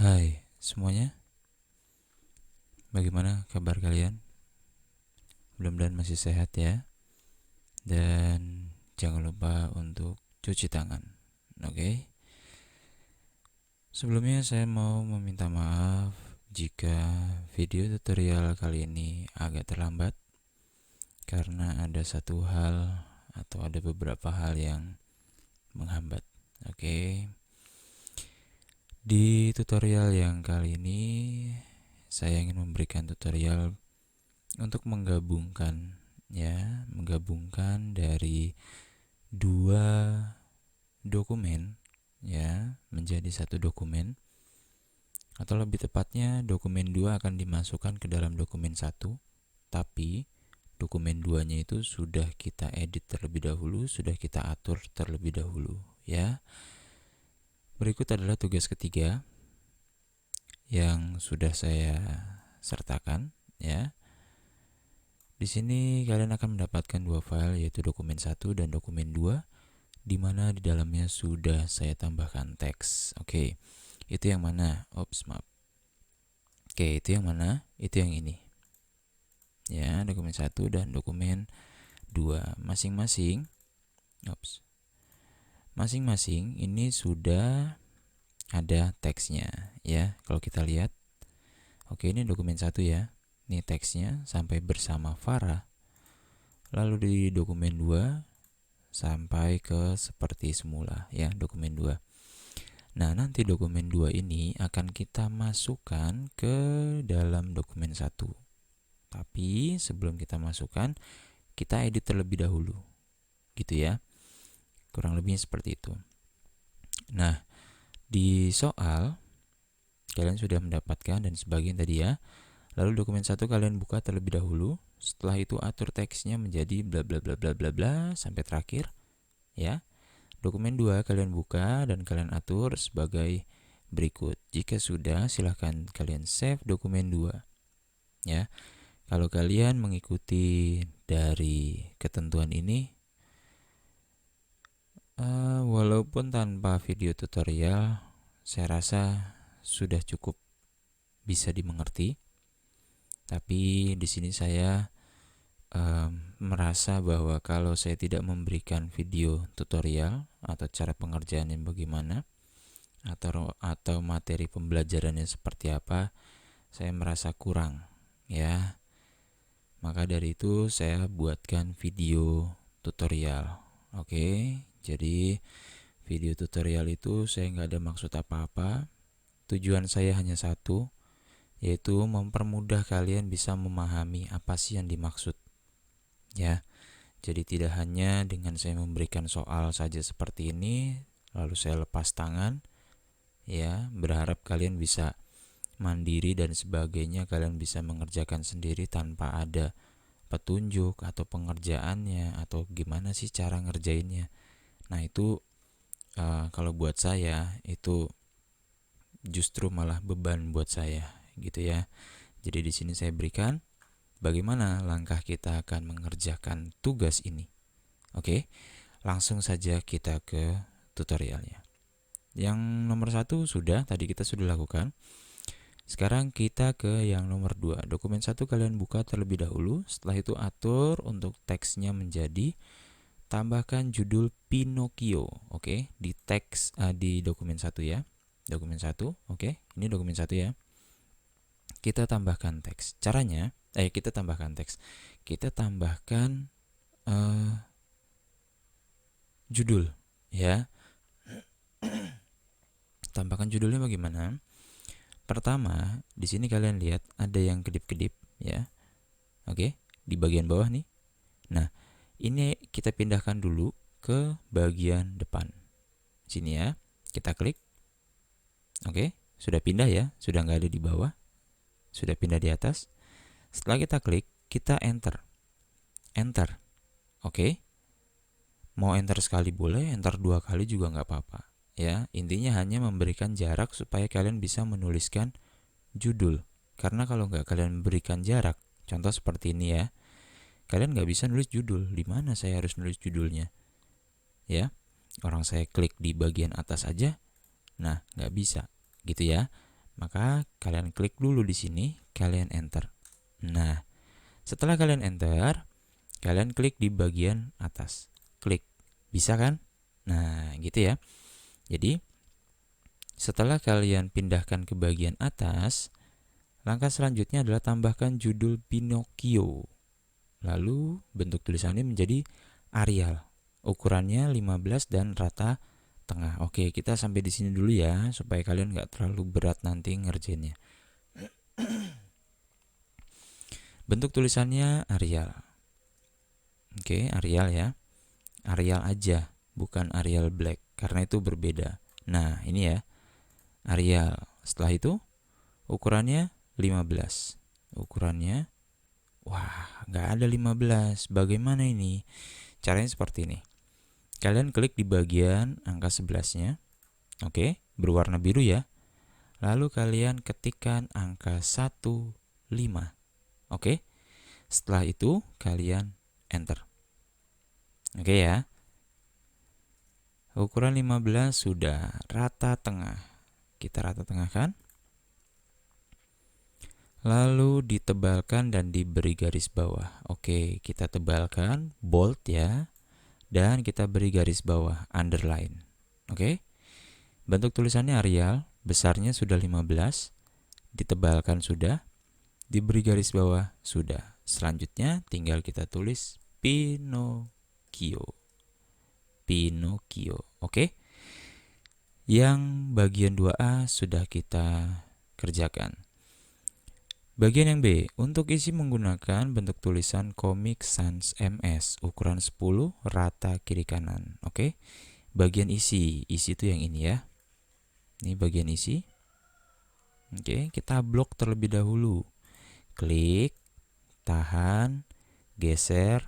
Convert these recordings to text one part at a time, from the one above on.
Hai semuanya, bagaimana kabar kalian? Mudah-mudahan masih sehat ya. Dan jangan lupa untuk cuci tangan, oke? Sebelumnya saya mau meminta maaf jika video tutorial kali ini agak terlambat karena ada satu hal atau ada beberapa hal yang menghambat, oke? Di tutorial yang kali ini saya ingin memberikan tutorial untuk menggabungkan dari dua dokumen ya menjadi satu dokumen, atau lebih tepatnya dokumen 2 akan dimasukkan ke dalam dokumen 1, tapi dokumen 2-nya itu sudah kita edit terlebih dahulu, sudah kita atur terlebih dahulu ya. Berikut adalah tugas ketiga yang sudah saya sertakan ya. Di sini kalian akan mendapatkan dua file, yaitu dokumen 1 dan dokumen 2, di mana di dalamnya sudah saya tambahkan teks. Oke, itu yang mana? Maaf. Oke, itu yang mana? Itu yang ini. Ya, dokumen 1 dan dokumen 2 masing-masing. Masing-masing ini sudah ada teksnya ya. Kalau kita lihat. Oke, ini dokumen 1 ya. Ini teksnya sampai bersama Farah. Lalu di dokumen 2 sampai ke seperti semula ya, dokumen 2. Nah, nanti dokumen 2 ini akan kita masukkan ke dalam dokumen 1. Tapi sebelum kita masukkan, kita edit terlebih dahulu. Gitu ya. Kurang lebihnya seperti itu. Nah, di soal kalian sudah mendapatkan dan sebagian tadi ya. Lalu dokumen 1 kalian buka terlebih dahulu. Setelah itu atur teksnya menjadi bla bla bla bla bla bla sampai terakhir ya. Dokumen 2 kalian buka dan kalian atur sebagai berikut. Jika sudah, silahkan kalian save dokumen 2 ya. Kalau kalian mengikuti dari ketentuan ini, walaupun tanpa video tutorial, saya rasa sudah cukup bisa dimengerti. Tapi di sini saya merasa bahwa kalau saya tidak memberikan video tutorial atau cara pengerjaannya bagaimana, atau materi pembelajarannya seperti apa, saya merasa kurang ya. Maka dari itu saya buatkan video tutorial. Oke, jadi video tutorial itu saya nggak ada maksud apa-apa. Tujuan saya hanya satu, yaitu mempermudah kalian bisa memahami apa sih yang dimaksud ya. Jadi tidak hanya dengan saya memberikan soal saja seperti ini lalu saya lepas tangan ya, berharap kalian bisa mandiri dan sebagainya, kalian bisa mengerjakan sendiri tanpa ada petunjuk atau pengerjaannya atau gimana sih cara ngerjainnya. Nah, itu kalau buat saya itu justru malah beban buat saya gitu ya. Jadi di sini saya berikan bagaimana langkah kita akan mengerjakan tugas ini. Oke, langsung saja kita ke tutorialnya. Yang nomor 1 tadi kita sudah lakukan. Sekarang kita ke yang nomor 2. Dokumen 1 kalian buka terlebih dahulu. Setelah itu atur untuk teksnya menjadi tambahkan judul Pinocchio. Oke, di teks di dokumen 1 ya. Dokumen 1, oke. Ini dokumen 1 ya. Kita tambahkan teks. Caranya, kita tambahkan teks. Kita tambahkan judul ya. Tambahkan judulnya bagaimana? Pertama, di sini kalian lihat ada yang kedip-kedip ya. Oke, di bagian bawah nih. Nah, ini kita pindahkan dulu ke bagian depan. Sini ya. Kita klik. Oke, sudah pindah ya, sudah nggak ada di bawah. Sudah pindah di atas. Setelah kita klik, kita enter. Enter. Oke. Mau enter sekali boleh, enter 2 kali juga nggak apa-apa. Ya, intinya hanya memberikan jarak supaya kalian bisa menuliskan judul. Karena kalau nggak kalian berikan jarak, contoh seperti ini ya, kalian nggak bisa nulis judul. Di mana saya harus nulis judulnya? Ya, orang saya klik di bagian atas aja, nah nggak bisa, gitu ya. Maka kalian klik dulu di sini, kalian enter. Nah, setelah kalian enter, kalian klik di bagian atas. Klik. Bisa kan? Nah, gitu ya. Jadi, setelah kalian pindahkan ke bagian atas, langkah selanjutnya adalah tambahkan judul Pinocchio. Lalu, bentuk tulisannya menjadi Arial. Ukurannya 15 dan rata tengah. Oke, kita sampai di sini dulu ya, supaya kalian nggak terlalu berat nanti ngerjainnya. Bentuk tulisannya Arial. Oke, Arial ya. Arial aja, bukan Arial Black, karena itu berbeda. Nah, ini ya, Arial. Setelah itu, ukurannya 15. Ukurannya, wah, nggak ada 15. Bagaimana ini? Caranya seperti ini. Kalian klik di bagian angka 11-nya. Oke, berwarna biru ya. Lalu kalian ketikkan angka 15. Oke. Setelah itu kalian enter. Oke ya. Ukuran 15 sudah rata tengah. Kita rata tengahkan. Lalu ditebalkan dan diberi garis bawah. Oke, kita tebalkan bold ya. Dan kita beri garis bawah, underline. Oke. Bentuk tulisannya Arial, besarnya sudah 15, ditebalkan sudah, diberi garis bawah sudah. Selanjutnya tinggal kita tulis Pinocchio. Pinocchio, oke? Yang bagian 2A sudah kita kerjakan. Bagian yang B, untuk isi menggunakan bentuk tulisan Comic Sans MS, ukuran 10, rata kiri kanan, oke? Bagian isi itu yang ini ya. Ini bagian isi. Oke, kita blok terlebih dahulu. Klik, tahan, geser,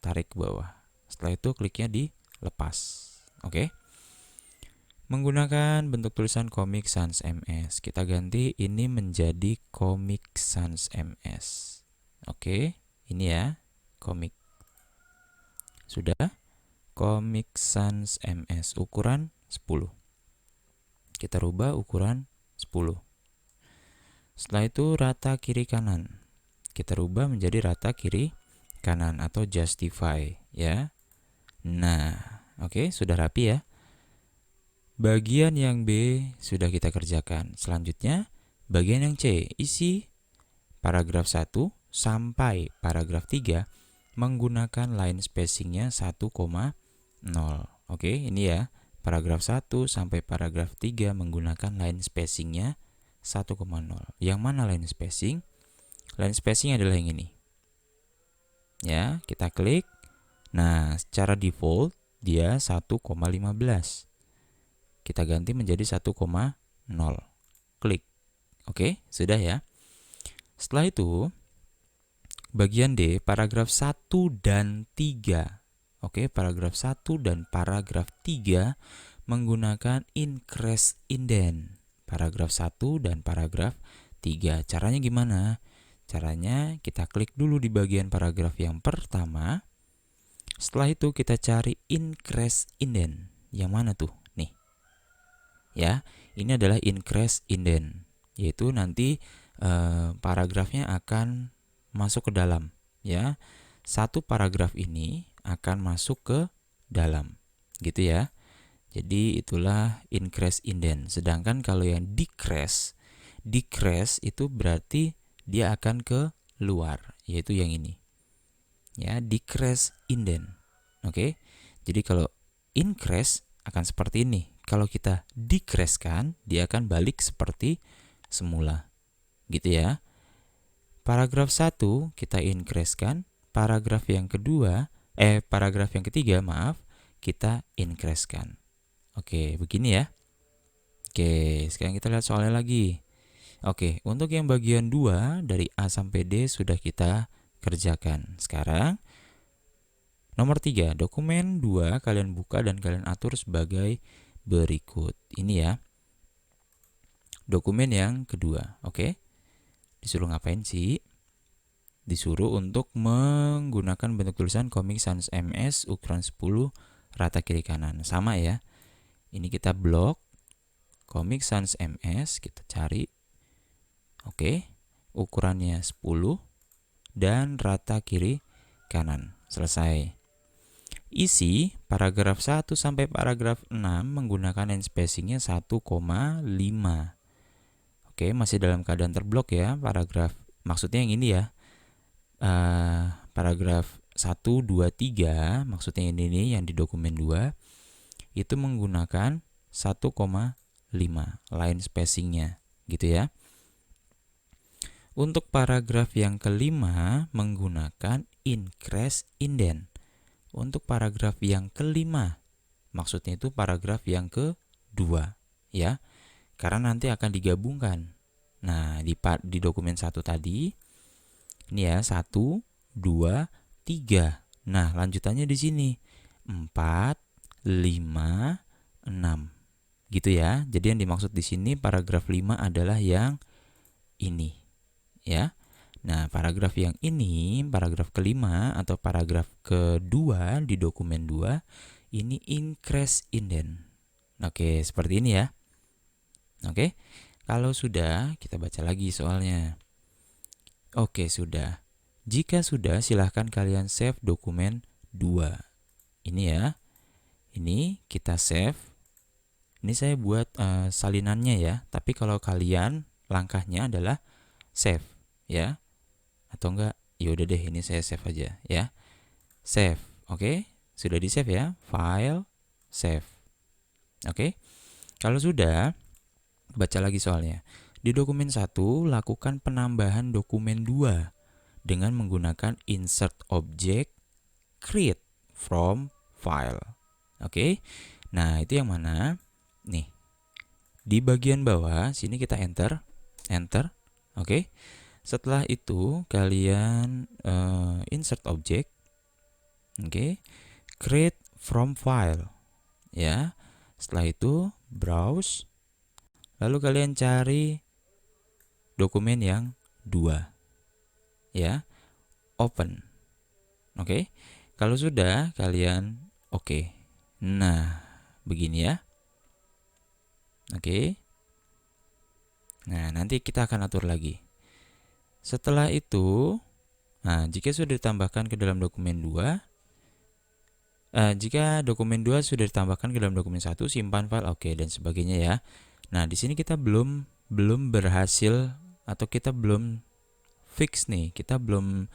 tarik ke bawah. Setelah itu kliknya dilepas. Oke. Menggunakan bentuk tulisan Comic Sans MS, kita ganti ini menjadi Comic Sans MS. Oke, ini ya, Comic. Sudah, Comic Sans MS ukuran 10. Kita rubah ukuran 10. Setelah itu rata kiri kanan. Kita rubah menjadi rata kiri kanan atau justify ya. Nah, oke, sudah rapi ya. Bagian yang B sudah kita kerjakan. Selanjutnya, bagian yang C, isi paragraf 1 sampai paragraf 3 menggunakan line spacingnya 1,0. Oke, ini ya. Paragraf 1 sampai paragraf 3 menggunakan line spacingnya 1,0. Yang mana line spacing? Line spacing adalah yang ini. Ya, kita klik. Nah, secara default dia 1,15. Kita ganti menjadi 1,0. Klik. Oke, sudah ya. Setelah itu, bagian D, paragraf 1 dan 3. Oke, paragraf 1 dan paragraf 3 menggunakan increase indent. Paragraf 1 dan paragraf 3. Caranya gimana? Caranya kita klik dulu di bagian paragraf yang pertama. Setelah itu kita cari increase indent. Yang mana tuh? Nih. Ya, ini adalah increase indent, yaitu nanti paragrafnya akan masuk ke dalam, ya. Satu paragraf ini akan masuk ke dalam, gitu ya. Jadi itulah increase indent. Sedangkan kalau yang decrease itu berarti dia akan ke luar, yaitu yang ini. Ya, decrease indent. Oke. Jadi kalau increase akan seperti ini. Kalau kita decrease kan, dia akan balik seperti semula. Gitu ya. Paragraf 1 kita increase kan, paragraf yang ketiga, kita increase kan. Oke, begini ya. Oke, sekarang kita lihat soalnya lagi. Oke, untuk yang bagian 2 dari A sampai D sudah kita kerjakan. Sekarang nomor 3, dokumen 2 kalian buka dan kalian atur sebagai berikut. Ini ya. Dokumen yang kedua, oke. Disuruh ngapain sih? Disuruh untuk menggunakan bentuk tulisan Comic Sans MS ukuran 10 rata kiri kanan. Sama ya. Ini kita blok Comic Sans MS, kita cari Oke, ukurannya 10 dan rata kiri kanan. Selesai. Isi paragraf 1 sampai paragraf 6 menggunakan end spacingnya 1,5. Oke, masih dalam keadaan terblok ya paragraf. Maksudnya yang ini ya. Paragraf 1, 2, 3, maksudnya ini nih yang di dokumen 2, itu menggunakan 1,5 line spacingnya, gitu ya. Untuk paragraf yang kelima menggunakan increase indent. Untuk paragraf yang kelima, maksudnya itu paragraf yang kedua, ya. Karena nanti akan digabungkan. Nah, di dokumen 1 tadi, ini ya, 1, 2, 3. Nah, lanjutannya di sini 4, 5, 6. Gitu ya. Jadi yang dimaksud di sini paragraf 5 adalah yang ini, ya. Nah, paragraf yang ini, paragraf kelima atau paragraf kedua di dokumen 2, ini increase indent. Oke, seperti ini ya. Oke, kalau sudah, kita baca lagi soalnya. Oke, sudah. Jika sudah, silahkan kalian save dokumen 2. Ini ya. Ini kita save. Ini saya buat salinannya ya. Tapi kalau kalian, langkahnya adalah save, ya. Atau enggak, yaudah deh, ini saya save aja ya. Save, oke. Sudah di save ya. File, save. Oke. Kalau sudah, baca lagi soalnya. Di dokumen 1, lakukan penambahan dokumen 2 dengan menggunakan insert object create from file. Oke. Nah, itu yang mana? Nih. Di bagian bawah sini kita enter. Oke. Setelah itu kalian insert object. Oke. Create from file. Ya. Setelah itu browse. Lalu kalian cari dokumen yang 2. Ya. Open. Oke. Kalau sudah kalian oke. Nah, begini ya. Oke. Nah, nanti kita akan atur lagi. Setelah itu, nah, jika sudah ditambahkan ke dalam dokumen 2, jika dokumen 2 sudah ditambahkan ke dalam dokumen 1, simpan file, oke, dan sebagainya ya. Nah, di sini kita belum berhasil atau kita belum fix nih, kita belum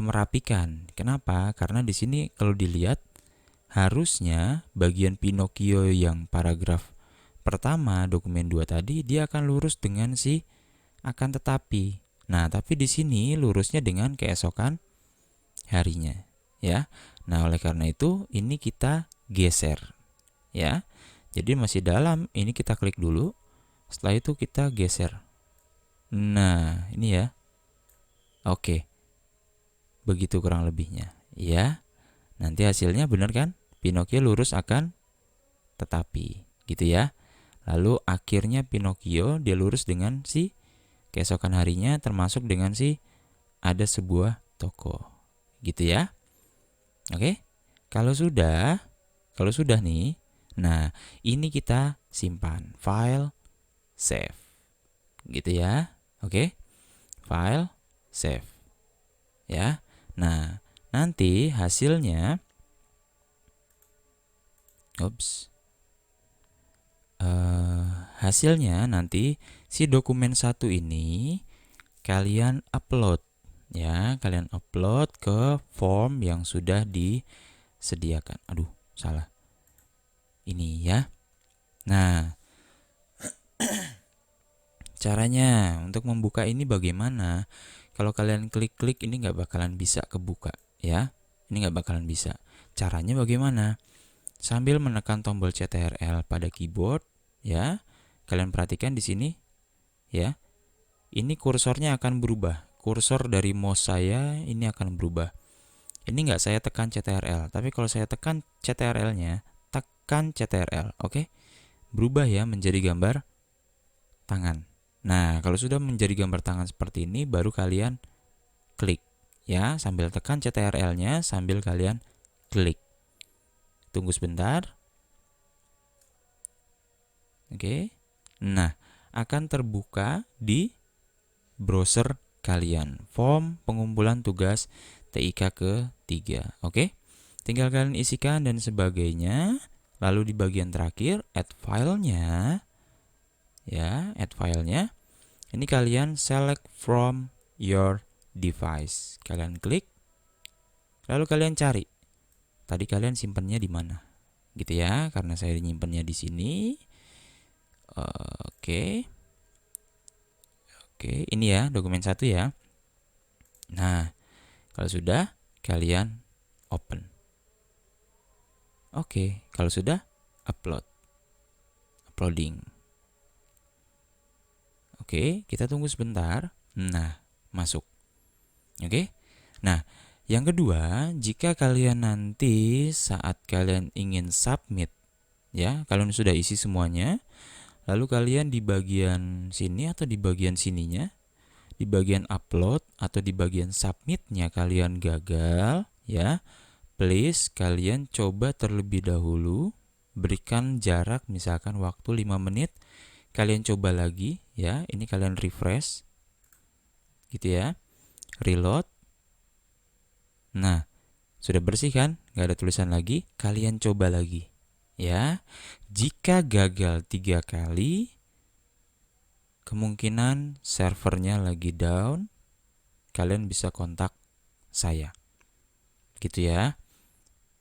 merapikan. Kenapa? Karena di sini kalau dilihat harusnya bagian Pinocchio yang paragraf pertama dokumen 2 tadi dia akan lurus dengan si akan tetapi. Nah, tapi di sini lurusnya dengan keesokan harinya, ya. Nah, oleh karena itu ini kita geser, ya. Jadi masih dalam, ini kita klik dulu. Setelah itu kita geser. Nah, ini ya. Oke. Begitu kurang lebihnya, ya. Nanti hasilnya benar kan? Pinocchio lurus akan tetapi, gitu ya. Lalu akhirnya Pinocchio dia lurus dengan si keesokan harinya, termasuk dengan si ada sebuah toko, gitu ya. Oke. Kalau sudah nih, nah ini kita simpan, file, save, gitu ya. Oke. File, save, ya. Nah, nanti hasilnya, hasilnya nanti si dokumen 1 ini kalian upload, ya. Kalian upload ke form yang sudah disediakan. Aduh, salah. Ini ya. Nah, caranya untuk membuka ini bagaimana? Kalau kalian klik-klik ini nggak bakalan bisa kebuka, ya. Ini nggak bakalan bisa. Caranya bagaimana? Sambil menekan tombol CTRL pada keyboard, ya. Kalian perhatikan di sini, ya. Ini kursornya akan berubah. Kursor dari mouse saya ini akan berubah. Ini nggak saya tekan CTRL, tapi kalau saya tekan CTRL-nya, tekan CTRL, oke? Berubah ya menjadi gambar tangan. Nah, kalau sudah menjadi gambar tangan seperti ini, baru kalian klik, ya, sambil tekan CTRL-nya, sambil kalian klik. Tunggu sebentar. Oke. Nah, akan terbuka di browser kalian. Form pengumpulan tugas TIK ke-3. Oke? Tinggal kalian isikan dan sebagainya. Lalu di bagian terakhir, add filenya. Ya, add filenya. Ini kalian select from your device. Kalian klik. Lalu kalian cari. Tadi kalian simpannya di mana? Gitu ya, karena saya nyimpannya di sini. Oke. Oke, ini ya dokumen 1 ya. Nah, kalau sudah kalian open. Oke, kalau sudah uploading. Oke, kita tunggu sebentar. Nah, masuk. Oke. Nah, yang kedua, jika kalian nanti saat kalian ingin submit ya, kalian sudah isi semuanya, lalu kalian di bagian sini atau di bagian sininya, di bagian upload atau di bagian submitnya kalian gagal ya, please kalian coba terlebih dahulu, berikan jarak misalkan waktu 5 menit, kalian coba lagi ya, ini kalian refresh gitu ya, reload. Nah, sudah bersih kan, nggak ada tulisan lagi, kalian coba lagi ya. Jika gagal 3 kali, kemungkinan servernya lagi down, kalian bisa kontak saya. Gitu ya.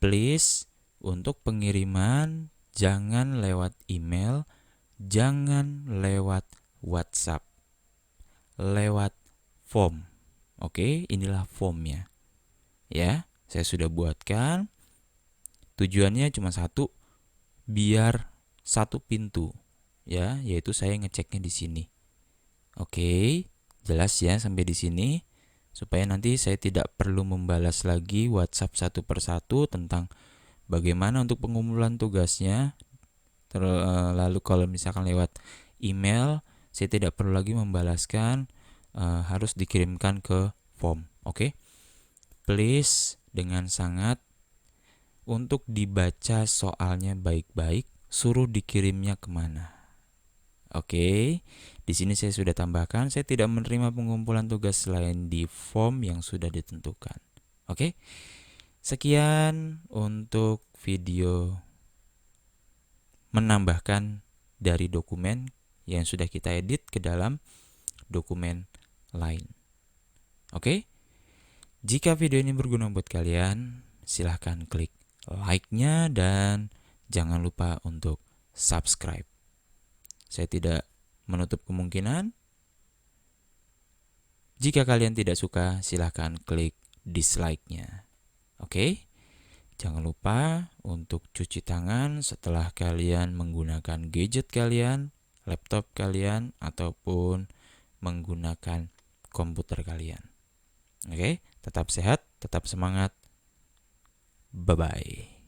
Please, untuk pengiriman jangan lewat email, jangan lewat WhatsApp, lewat form. Oke, inilah formnya. Ya, saya sudah buatkan. Tujuannya cuma satu, biar satu pintu ya, yaitu saya ngeceknya di sini. Oke, jelas ya sampai di sini, supaya nanti saya tidak perlu membalas lagi WhatsApp satu persatu tentang bagaimana untuk pengumpulan tugasnya. Lalu kalau misalkan lewat email, saya tidak perlu lagi membalaskan, harus dikirimkan ke form. Oke, please dengan sangat untuk dibaca soalnya baik-baik, suruh dikirimnya kemana. Oke, di sini saya sudah tambahkan, saya tidak menerima pengumpulan tugas selain di form yang sudah ditentukan. Oke, sekian untuk video menambahkan dari dokumen yang sudah kita edit ke dalam dokumen lain. Oke, jika video ini berguna buat kalian, silahkan klik like-nya dan jangan lupa untuk subscribe. Saya tidak menutup kemungkinan. Jika kalian tidak suka, silahkan klik dislike-nya. Oke? Jangan lupa untuk cuci tangan setelah kalian menggunakan gadget kalian, laptop kalian, ataupun menggunakan komputer kalian. Oke? Tetap sehat, tetap semangat. Bye-bye.